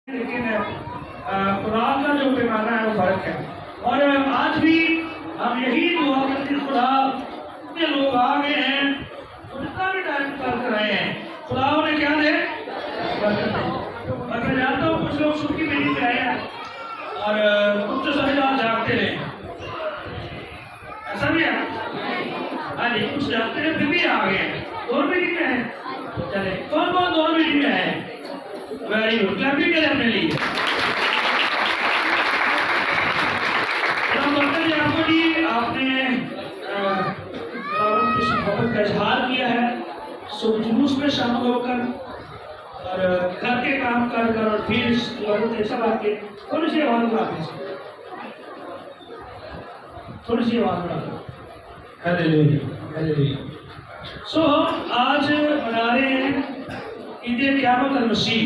لیکن قرآن کا جو پیمانہ ہے وہ فرق ہے. اور آج بھی ہم یہی دعا کرتے ہیں خدا اتنے لوگ آ گئے ہیں اور اتنا بھی ٹائم نکال کر آئے ہیں, خدا انہیں کیا دے برکت دے. اور میں جانتا ہوں کچھ لوگ چھٹی میں نہیں آئے ہیں اور کچھ تو سارے رات جاگتے رہے, ایسا بھی ہے. ہاں جی, کچھ جاگتے رہے پھر بھی آ گئے ہیں. دور میٹنگ میں ہیں, چلے کون کون دور میٹنگ میں ہے؟ ویری گڈ, کلیپنگ کریں اپنے لیے. آپ نے اس محبت کا اظہار کیا ہے, صبح جلوس میں شامل ہو کر اور گھر کے کام کر کر اور پھر اس سب آ کے تھوڑی سی آواز بڑھا دیں, تھوڑی سی آواز بڑھا دیں. سو ہم آج منا رہے ہیں عید قیامت المسیح.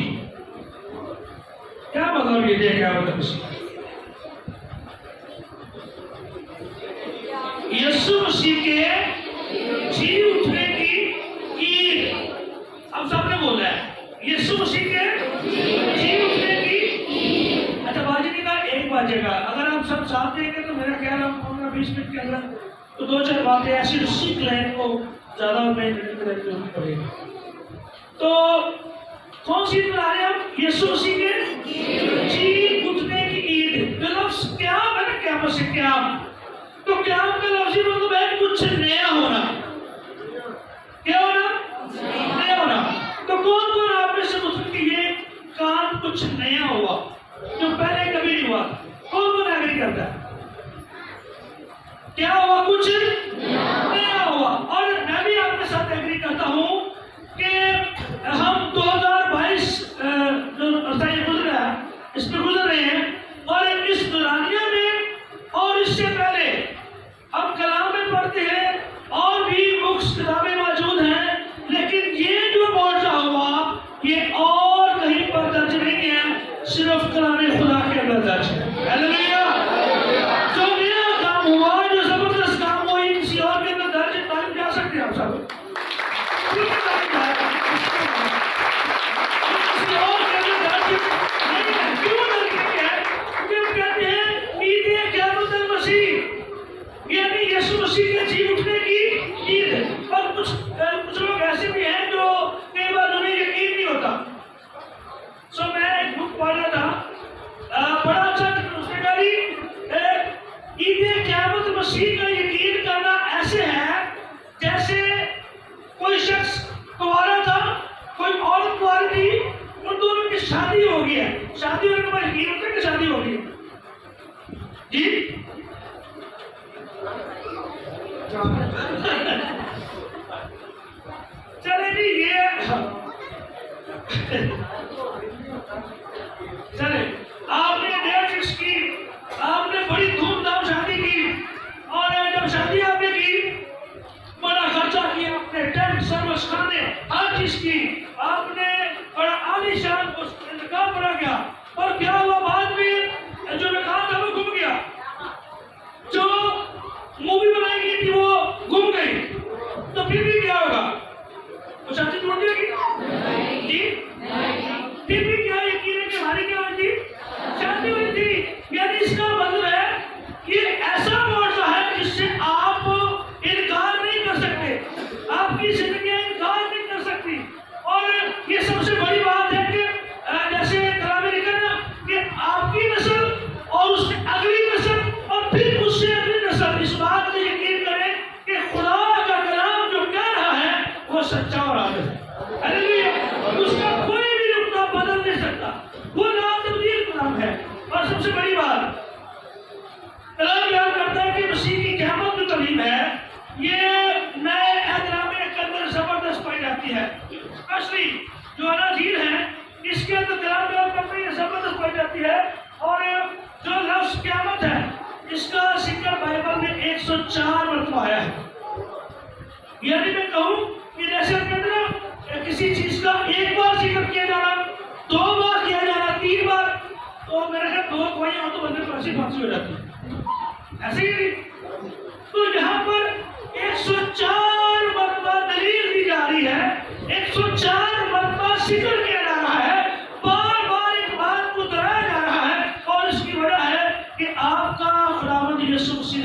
کیا مطلب عید قیامت المسیح؟ یسوع مسیح کے جی اٹھنے کی عید. اب سب نے بولا ہے یسوع مسیح کے جی اٹھنے کی. اچھا باجی نے کہا 1 بجے گا. اگر ہم سب ساتھ دیں گے تو میرا خیال ہم 15-20 منٹ کے اندر تو 2-4 باتیں ایسی سیکھ لیں کو زیادہ میں پڑے گا. تو کون سی بنا رہے ہیں ہم؟ یسوع مسیح کے جی اٹھنے کی عید. لفظ قیام ہے نا, قیامت سے قیام. تو قیام کا لفظی مطلب ہے کچھ نیا ہونا. کیا ہونا؟ نیا ہونا. تو کون کون آپ میں سے مطلب کہ یہ کام کچھ نیا ہوا جو پہلے کبھی نہیں ہوا؟ کون کون ایگری کرتا ہے؟ کیا ہوا؟ کچھ نیا ہوا. اور میں بھی آپ کے ساتھ ایگری کرتا ہوں کہ ہم 2022 جو عرصہ یہ گزرا ہے اس پہ گزر رہے ہیں, اور اس دورانیہ میں اور اس سے پہلے ہم کلام میں پڑھتے ہیں اور بھی بکس کتابیں موجود ہیں, لیکن یہ جو معجزہ ہوا یہ اور کہیں پر درج نہیں ہے, صرف کلام خدا کے اندر درج ہے. ہلیلویا. جو نیا کام ہوا, جو زبردست کام ہوا, یہ کسی اور کے اندر درج تعلیم جا سکتے ہیں. ہم سب کسی اور کے اندر درج نہیں ہے. کیوں درج نہیں ہے؟ کیوں کہتے ہیں عید قیامت المسیح, یعنی یسوع مسیح کے جی اٹھنے کی عید. اور کچھ لوگ ایسے بھی ہیں جو کئی بار انہیں یقین نہیں ہوتا. سو میں ایک بک پڑھ رہا تھا, بڑا اچھا اس نے کہا عید قیامت مسیح کا یقین کرنا ایسے ہے جیسے کوئی شخص کنوارا تھا, کوئی عورت کنواری تھی, ان دونوں کی شادی ہو گئی ہے. شادی ہونے کے بعد یقین ہوتا ہے کہ شادی ہو گئی جی. چلے جی یہ چلے آپ نے ڈیٹ فکس کی, آپ نے بڑی دھوم دھام شادی کی, اور جب شادی آپ نے کی بڑا خرچہ کیا, آپ نے ٹینٹ سروس کھانے ہر چیز کی, آپ نے بڑا عالی شان نکاح پڑا گیا, اور کیا ہوا بعد میں جو نکاح تھا وہ گم گیا, جو مووی بنائی گئی تھی وہ گم گئی. تو پھر بھی کیا ہوگا؟ وہ شادی ٹوٹ جائے گی جی. پھر بھی کیا یقین ہے کہ ہماری کیا ہوئی تھی؟ شادی ہوئی تھی. یعنی اس کا مطلب ہے یہ ایسا معجزہ ہے جس سے آپ انکار نہیں کر سکتے, آپ کی زندگیاں انکار نہیں کر سکتی. اور یہ سب سے بڑی بات ہے کہ جیسے کلام میں لکھا نا کہ آپ کی نسل اور اس سے اگلی نسل اور پھر اس سے اگلی نسل اس بات میں یقین کریں کہ خدا کا کلام جو کہہ رہا ہے وہ سچا اور عادل ہے. اس کا کوئی بھی نقطہ بدل نہیں سکتا, وہ لا تبدیل کلام ہے. اور سب سے بڑی بات کلام بیان کرتا ہے کہ مسیح کی قیامت جو تعلیم ہے یہ نئے عہد نامے کے اندر زبردست پائی جاتی ہے. اسپیشلی جو اناجیل ہے اس کے اندر کلام بیان کرتا ہے یہ زبردست پائی جاتی ہے. اور جو لفظ قیامت ہے اس کا ذکر بائبل میں 104 مرتبہ آیا ہے. یعنی میں کہوں کہ جیسے کہتے ہیں کسی چیز کا 1 بار ذکر کیا جانا, 2 بار کیا جانا, 3 بار, تو میرے خیال 2 کوئیں ہو تو بندے کو ایسی پھانسی ہو جاتی ہے, ایسے ہی نہیں. تو یہاں پر 104 مرتبہ دلیل دی جا رہی ہے, 104 مرتبہ ذکر کیا جا رہا ہے, بار بار ایک بات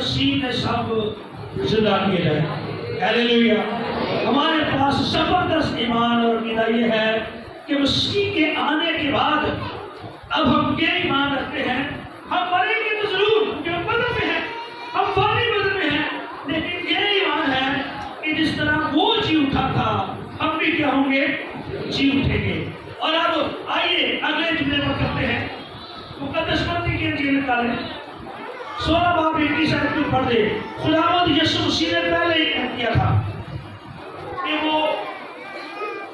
مسیح نے سب زندہ کیے جائیں. ہیلیلویا. ہمارے پاس زبردست ایمان اور عقیدہ یہ ہے کہ مسیح کے آنے کے بعد اب ہم یہ ایمان رکھتے ہیں ہم مریں گے تو ضرور کیونکہ ہم بدن میں ہیں, ہم فانی بدن میں ہیں, لیکن یہ ایمان ہے کہ جس طرح وہ جی اٹھا تھا ہم بھی کیا ہوں گے, جی اٹھیں گے. اور اب آئیے اگلے جملے پر کرتے ہیں. مقدس متی کی انجیل نکالیں 16 باب 21 آیت میں پڑھ دے. خداوند یسوع مسیح نے پہلے ہی کہہ دیا تھا کہ وہ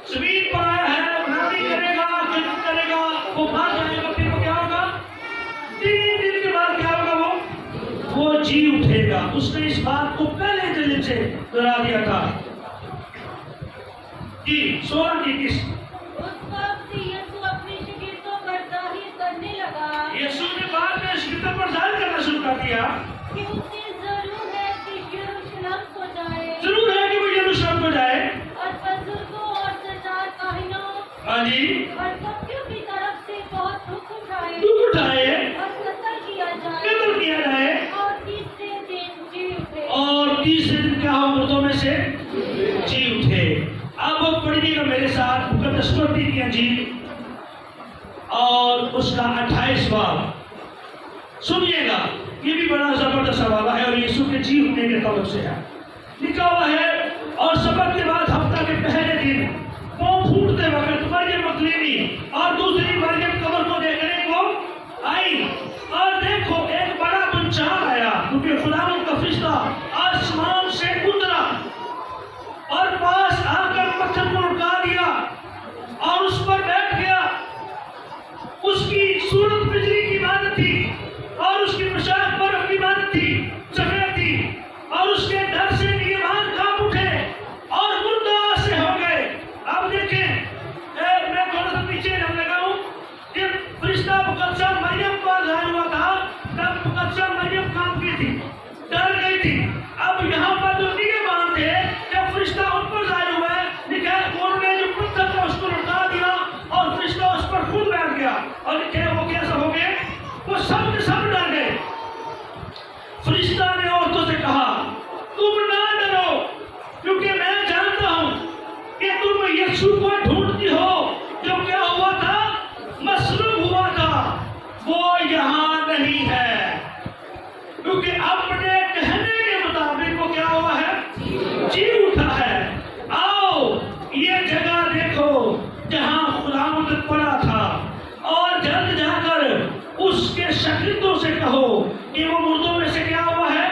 زمین پر آیا ہے, غلامی کرے گا, جنم کرے گا, وہ مر جائے گا, پھر وہ کیا ہوگا, 3 دن کے بعد کیا ہوگا, وہ جی اٹھے گا. اس نے اس بات کو پہلے دل سے دہرا دیا تھا. جی 16 کی 21. یسوع نے بعد میں شگفتوں پر ظاہر کرنا شروع کر دیا کہ اسے ضرور ہے کہ یروشلم کو جائے, ضرور ہے کہ وہ یروشلم کو جائے اور بزرگوں اور سردار کاہنوں ہاں جی اور کپتیوں کی طرف سے بہت دکھ اٹھائے دکھ اٹھائے اور قتل کیا جائے قتل کیا جائے اور تیسرے دن جی اٹھے. اور تیسرے دن کیا ہو, مردوں میں سے جی اٹھے. اب وہ پڑھیے گا میرے ساتھ مقدس متی کی انجیل اور اس کا 28 باب. سنیے گا, یہ بھی بڑا زبردست حوالہ ہے اور یسوع کے جی اٹھنے کے تعلق سے ہے. لکھا ہوا ہے اور سبت کے بعد ہفتہ کے پہلے دن پاؤں پھوٹتے وقت مریم مگدلینی اور دوسری مریم قبر کو دیکھنے کو آئی اور دیکھو ایک بڑا بنچار آیا کیونکہ خداوند کا فرشتہ آسمان سے اترا اور پاس آ کر پتھر کو اٹھا دیا اور اس پر بیٹھ گیا. اس کی صورت بجلی کی مانند تھی اور اس کی پوشاک برف کی مانند تھی, سفید تھی, اور اس کے ڈر سے نگہبان کانپ اٹھے اور مردہ سے ہو گئے. اب دیکھیں میں تھوڑا سا پیچھے جانے لگا ہوں. جب فرشتہ مقدسہ مریم پر ظاہر ہوا تھا تب مقدسہ مریم کانپ گئی تھی, ڈر گئی تھی. اب یہاں پر جو نگہبان تھے جب فرشتہ ان پر ظاہر ہوا ہے لکھا ہے انہوں نے جو پتھر تھا اس کو لٹا دیا اور فرشتہ اس پر خود بیٹھ گیا اور لکھا ہے وہ کیسا ہو گئے, وہ سب کے سب ڈر گئے. فرشتہ نے عورتوں سے کہا تم نہ ڈرو کیونکہ میں جانتا ہوں کہ تم یسوع کو ڈھونڈتی ہو جو کیا ہوا تھا, مصلوب ہوا تھا. وہ یہاں نہیں ہے کیونکہ اپنے کہنے کے مطابق وہ کیا ہوا ہے, جی اٹھا ہے. آؤ یہ جگہ دیکھو جہاں خداوند پڑا تھا اور جلد جا کر اس کے شاگردوں سے کہو کہ وہ مردوں میں سے کیا ہوا ہے,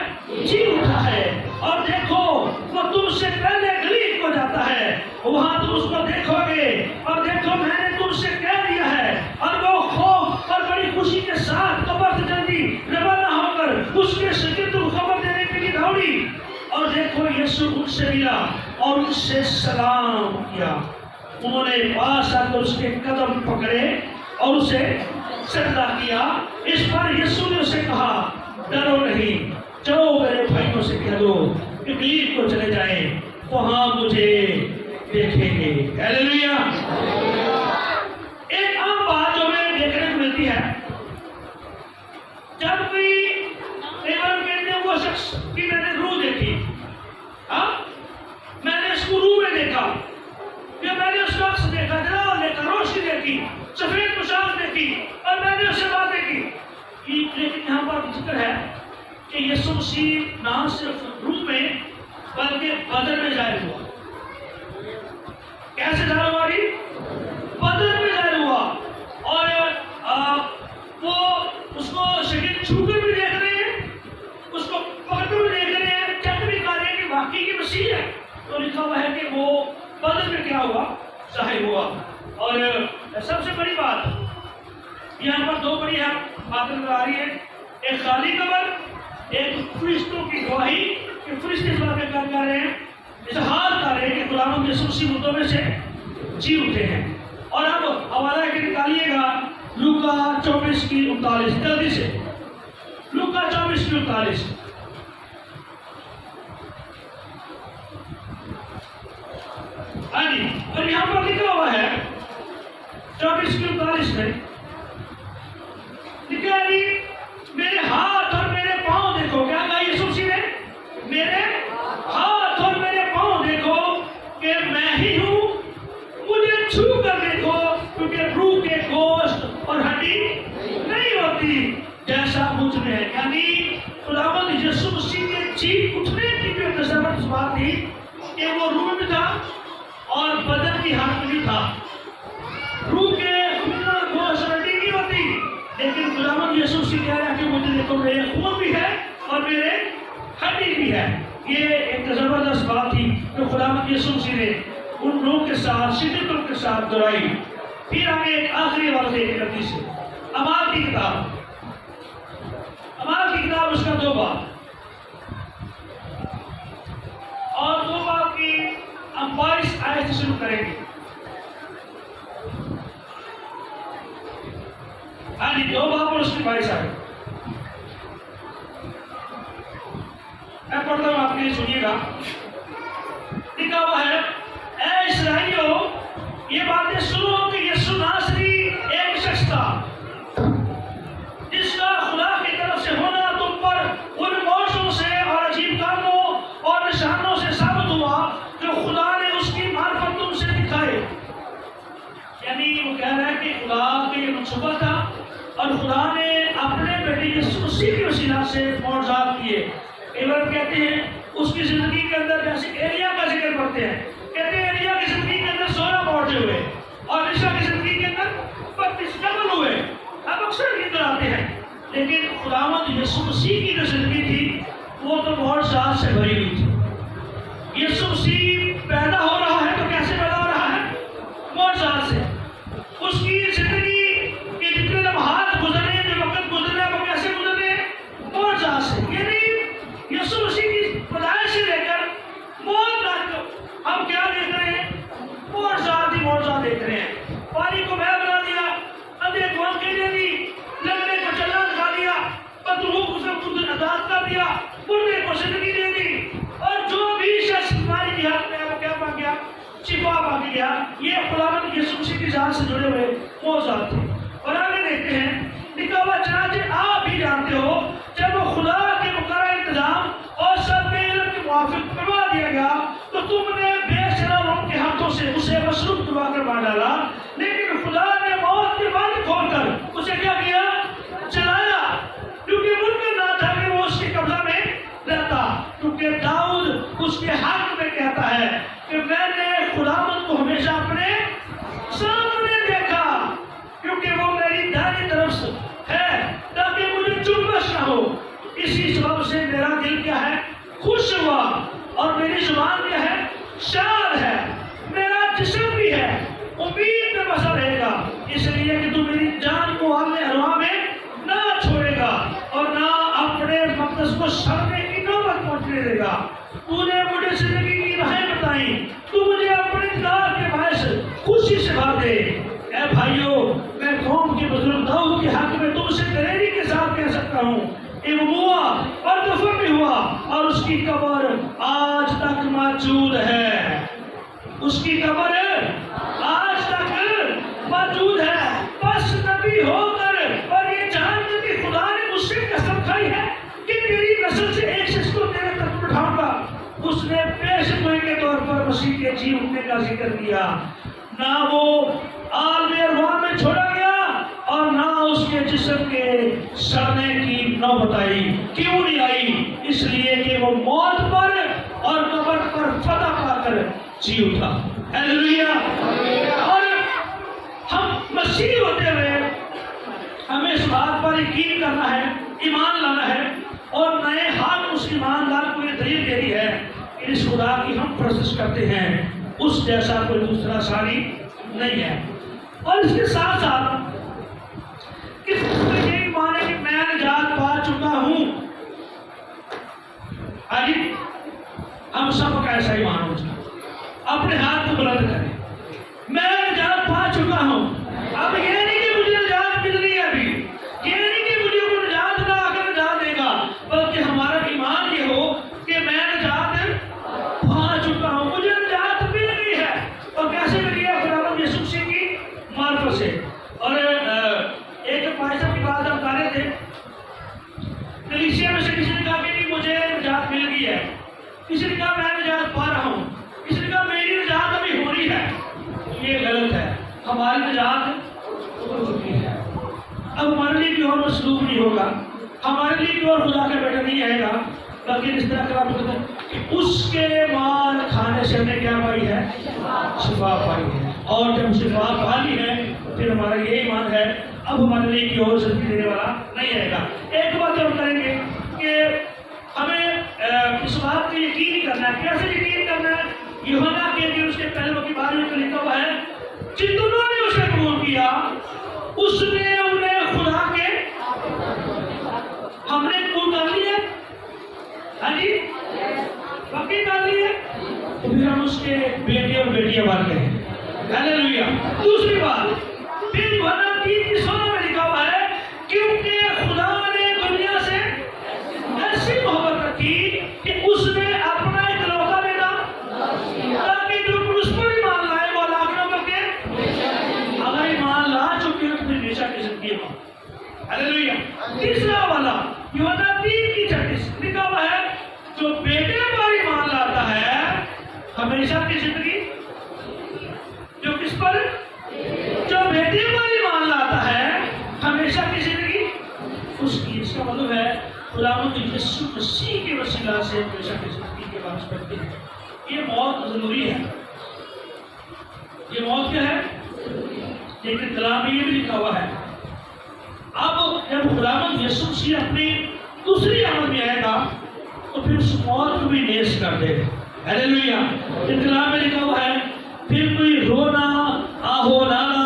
جی اٹھا ہے. اور دیکھو وہ تم سے پہلے گلیل کو جاتا ہے, وہاں تم اس کو دیکھو گے. اور دیکھو میں نے تم سے کہہ دیا ہے. اور وہ خوف اور بڑی خوشی کے ساتھ قبر سے جلدی روانہ ہو کر اس کے شاگردوں کو خبر دینے کے لیے دوڑی. اور دیکھو یسوع ان سے ملا اور ان سے سلام کیا. انہوں نے پاس آ کر اس کے قدم پکڑے اور اسے سجدہ کیا. اس پر یسوع نے اسے کہا ڈرو نہیں, چلو میرے بھائیوں سے کہہ دو کہ گلیل کو چلے جائیں, وہاں مجھے دیکھیں گے. ہیلیلویا. ایک عام بات جو ہمیں دیکھنے کو ملتی ہے جب بھی کہتے ہیں وہ شخص کی میں نے روح دیکھی, میں نے اس کو روح میں دیکھا, کہ میں نے اس شخص دیکھا, جلال دیکھا, روشنی دیکھی, سفید پوشاک دیکھی اور میں نے اس سے باتیں کی. لیکن یہاں پر ذکر ہے کہ یسوع مسیح نہ صرف روح میں بلکہ بدن میں ظاہر ہوا. کیسے ظاہر ہوا جی؟ بدن میں ظاہر ہوا. اور وہ اس کو شاگرد چھو کر بھی دیکھ رہے ہیں, اس کو پکڑ کر بھی دیکھ رہے ہیں, چیک بھی کر رہے ہیں کہ واقعی یہ مسیح ہے. تو لکھا ہوا ہے کہ وہ بدن میں کیا ہوا, ظاہر ہوا. اور سب سے بڑی بات یہاں پر 2 بڑی باتیں نظر آ رہی ہیں, ایک خالی قبر, ایک فرشتوں کی گواہی کہ فرشتے اس بات میں کر رہے ہیں, اظہار کر رہے ہیں کہ خداوند یسوع مسیح مردوں میں سے جی اٹھے ہیں. اور اب حوالہ کے نکالیے گا لوکا 24 کی 39, جلدی سے لوکا 24 کی 39. ہاں جی, اور یہاں پر لکھا ہوا ہے 24 کی 39 میں لکھا ہے میرے ہاتھ اور میرے پاؤں دیکھو. کیا کہا یسوع ہوتی جیسا مجھ میں ہے. یعنی خداوند یسوع مسیح کے جی اٹھنے کی جو ایک زبردست بات تھی کہ وہ روح میں تھا اور بدن کی حالت میں بھی تھا. روح کے خون اور گوشت ہڈی نہیں ہوتی، لیکن خداوند یسوع مسیح کہہ رہا ہے کہ مجھے دیکھو میرے خون بھی ہے اور میرے ہڈی بھی ہے. یہ ایک زبردست بات تھی جو خداوند یسوع مسیح نے ان لوگوں کے ساتھ شدتوں کے ساتھ دہرائی. پھر آگے ایک آخری والا دیکھیں غلطی سے اعمال کی کتاب، اعمال کی کتاب اس کا 2 باب اور 2 باب کی ہم 22 آیت سے شروع کریں گے. ہاں جی 2 باب اور اس کی 22 آیت میں پڑھتا ہوں، آپ کے لیے سنیے گا. لکھا ہوا ہے اے اسرائیلیو یہ باتیں سنو کہ یسوع ناصری ایک شخص تھا جس کا خدا کی طرف سے ہونا تم پر ان معجزوں سے اور عجیب کاموں اور نشانوں سے ثابت ہوا جو خدا نے اس کی معرفت تم سے دکھائے. یعنی وہ کہہ رہا ہے کہ خدا کا یہ منصوبہ تھا اور خدا نے اپنے بیٹے یسوع مسیح کے وسیلہ سے معجزات کیے. ایور کہتے ہیں اس کی زندگی کے اندر جیسے ایلیا کا ذکر کرتے ہیں، کہتے ہیں ایلیا کی زندگی کے اندر 16 معجزے ہوئے اور عیسیٰ کی زندگی کے اندر 32 ڈبل ہوئے. اب اکثر ذکر آتے ہیں، لیکن خداوند یسوع مسیح کی جو زندگی تھی وہ تو معجزات سے بھری ہوئی تھی. یسوع مسیح پیدا ہو رہا ہے تو کیسے پیدا ہو رہا ہے؟ معجزات سے. اس کی زندگی کے جتنے لمحات گزرے، جو وقت گزرے، وہ کیسے گزرے؟ معجزات سے. یعنی یسوع مسیح کی پیدائش سے لے کر موت تک ہم کیا دیکھ رہے ہیں؟ معجزات ہی معجزات دیکھ رہے ہیں. پانی کو مہیا بنا دیا، اندھے کو آنکھیں دے دی، لنگڑے کو چلنا دکھا دیا، بدروح کو سب کچھ آزاد کر دیا، مردے کو زندگی دے دی، اور جو بھی شخص بیماری کی حالت میں ہے وہ کیا پا گیا؟ شفا پا گیا. یہ خداوند یسوع مسیح کی ذات سے جڑے ہوئے معجزات تھے. اور آگے دیکھتے ہیں لکھا ہوا چنانچہ آپ بھی جانتے ہو جب وہ خدا کے مقررہ انتظام اور سب کے علم کے موافق کروا دیا گیا تو تم نے بے شرم ان کے ہاتھوں سے اسے مصروف کروا کر مار ڈالا، لیکن خدا نے موت کے بند کھول کر اسے کیا کیا؟ چلایا، کیونکہ ممکن نہ تھا کہ وہ اس کے قبضہ میں رہتا. کیونکہ داؤد اس کے حق میں کہتا ہے کہ میں نے خداوند کو ہمیشہ اپنے سامنے دیکھا کیونکہ وہ میری دائیں طرف سے ہے تاکہ مجھے چنبش نہ ہو. اسی سبب سے میرا دل کیا ہے؟ خوش ہوا اور میری زبان کیا ہے؟ شاد ہے. میرا جسم بھی ہے امید میں بسا رہے گا، اس لیے کہ تو میری جان کو اپنے ارواح میں نہ چھوڑے گا اور نہ اپنے مقدس کو سڑنے کی نوبت پہنچنے دے گا. تو نے مجھے زندگی کی راہیں بتائیں، تو مجھے اپنے دیدار کے باعث خوشی سے بھر دے. اے بھائیو میں قوم کے بزرگ داؤد کے حق میں تم سے دلیری کے ساتھ کہہ سکتا ہوں کہ وہ ہوا اور دفن بھی ہوا اور اس کی قبر آج تک موجود ہے. اس کی قبر آج تک موجود ہے. بس نبی ہو کر اور یہ جان کر کہ خدا نے مجھ سے قسم کھائی ہے کہ تیری نسل سے ایک شخص کو تیرے تک بٹھاؤں گا. اس نے پیش گوئی کے طور پر مسیح کے جی اٹھنے کا ذکر کیا. نہ وہ عالم ارواح میں چھوڑا گیا اور نہ اس کے جسم کے سڑنے کی نوبت آئی. کیوں نہیں آئی؟ اس لیے کہ وہ موت پر اور قبر پر فتح پا کر جی اٹھا. ہیلیلویا. اور ہم مسیح ہوتے ہوئے ہمیں اس بات پر یقین کرنا ہے، ایمان لانا ہے اور نئے حال اس ایماندار کو یہ دلیل دینی ہے کہ اس خدا کی ہم پرستش کرتے ہیں، اس جیسا کوئی دوسرا ساری نہیں ہے. اور اس کے ساتھ ساتھ کس کو یہ مانے کہ میں نجات پا چکا ہوں. آجی ہم سب کا ایسا ہی مان ہوتا، اپنے ہاتھ کو بلند کریں. میں نجات پا چکا ہوں. اب یہ نہیں کہ مجھے نجات مل رہی ہے، ابھی یہ نہیں کہ مجھے کوئی نجات نہ آ کر نجات دے گا، بلکہ ہمارا ایمان یہ ہو کہ میں نجات پا چکا ہوں، مجھے نجات مل گئی ہے. اور کیسے ملی ہے؟ خداوند یسوع مسیح کی معرفت سے. اور ایک پائسہ کی بات ہم کر رہے تھے، کلیسیا میں سے کسی نے کہا کہ نہیں مجھے نجات مل گئی ہے، کسی نے کہا میں نجات پا رہا ہوں، کسی نے کہا میری نجات ابھی ہو رہی ہے. یہ غلط ہے. ہماری نجات ہو چکی ہے. اب ہمارے لیے جو اور مسلوب نہیں ہوگا، ہمارے لیے کوئی اور خدا کا بیٹا نہیں آئے گا، بلکہ اس طرح کلام کرتا ہے کہ اس کے مال کھانے سے ہم نے کیا پائی ہے؟ شفا پائی ہے، اور جب شفا پا لی ہے پھر ہمارا یہ ایمان ہے اب ہمارے لیے کوئی اور زندگی دینے والا نہیں آئے گا۔ ایک بات ہم کریں گے کہ ہمیں اس بات پہ یقین کرنا ہے۔ کیسے یقین کرنا ہے؟ یوحنا کے لیے اس کے پہلو کی بارے میں لکھا ہوا ہے، جتنوں نے اسے قبول کیا اس نے انہیں خدا کے، ہم نے قبول کر لی ہے، ہاں جی باقی کر لی ہے، تو پھر ہم اس کے بیٹے اور بیٹیاں بن گئے۔ ہاللیلویہ۔ دوسری بات پھر یوحنا 3:16 میں لکھا ہوا ہے، کیونکہ خدا نے دنیا سے ایسی محبت رکھی کہ اس نے اپنا اکلوتا بیٹا تاکہ جو اس پر ایمان لائے وہ ہلاک نہ ہو کے، اگر ایمان لا چکے ہو تو پھر ہمیشہ کی زندگی ہے۔ ہاللیلویہ۔ تیسرا والا یوحنا 3:36 لکھا ہوا ہے، جو بیٹے پر ایمان لاتا ہے ہمیشہ کی زندگی، جو کس پر؟ جو بیٹے پر ایمان لاتا ہے ہمیشہ کی زندگی اس کی۔ اس کا مطلب ہے خداوند یسوع مسیح کے وسیلہ سے ہمیشہ کی زندگی کے وارث بنتے ہیں۔ یہ موت ضروری ہے۔ یہ موت کیا ہے؟ لیکن کلام میں یہ بھی لکھا ہوا ہے، اب جب خداوند یسوع مسیح اپنی دوسری آمد میں آئے گا تو پھر اس موت کو بھی نیز کر دے گا۔ ہاللیلویہ۔ کلام میں لکھا ہوا ہے، پھر کوئی رونا، آہو نالا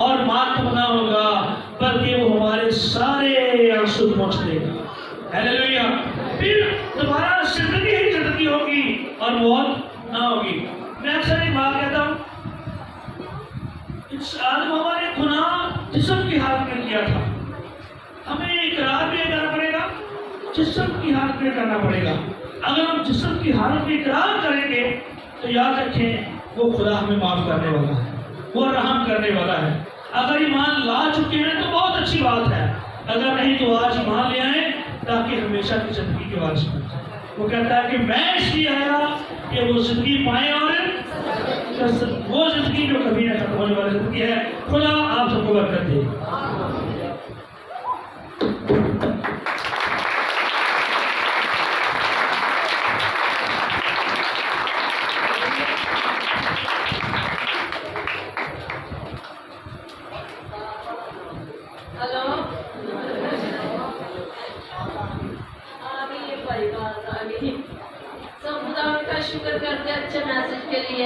اور ماتم نہ ہوگا، بلکہ وہ ہمارے سارے آنسو پوچھ دے گا۔ ہاللیلویہ۔ پھر دوبارہ زندگی ہی زندگی ہوگی اور موت نہ ہوگی۔ میں اکثر ایک بات کہتا ہوں، آدم ہمارے گناہ جسم کی حالت میں کیا تھا، ہمیں اقرار بھی کرنا پڑے گا، جسم کی حالت میں کرنا پڑے گا۔ اگر ہم جسم کی حالت میں اقرار کریں گے تو یاد رکھیں وہ خدا ہمیں معاف کرنے والا ہے، وہ رحم کرنے والا ہے۔ اگر ایمان لا چکے ہیں تو بہت اچھی بات ہے، اگر نہیں تو آج ایمان لے آئیں تاکہ ہمیشہ کی زندگی کے وارث بن جائیں۔ وہ کہتا ہے کہ میں اس لیے آیا کہ وہ زندگی پائیں اور وہ زندگی جو کبھی نہ ختم ہونے والی زندگی ہے۔ خدا آپ سب کو برکت دے۔ سب خدا کا شکر کرتے اچھے میسج کے لیے۔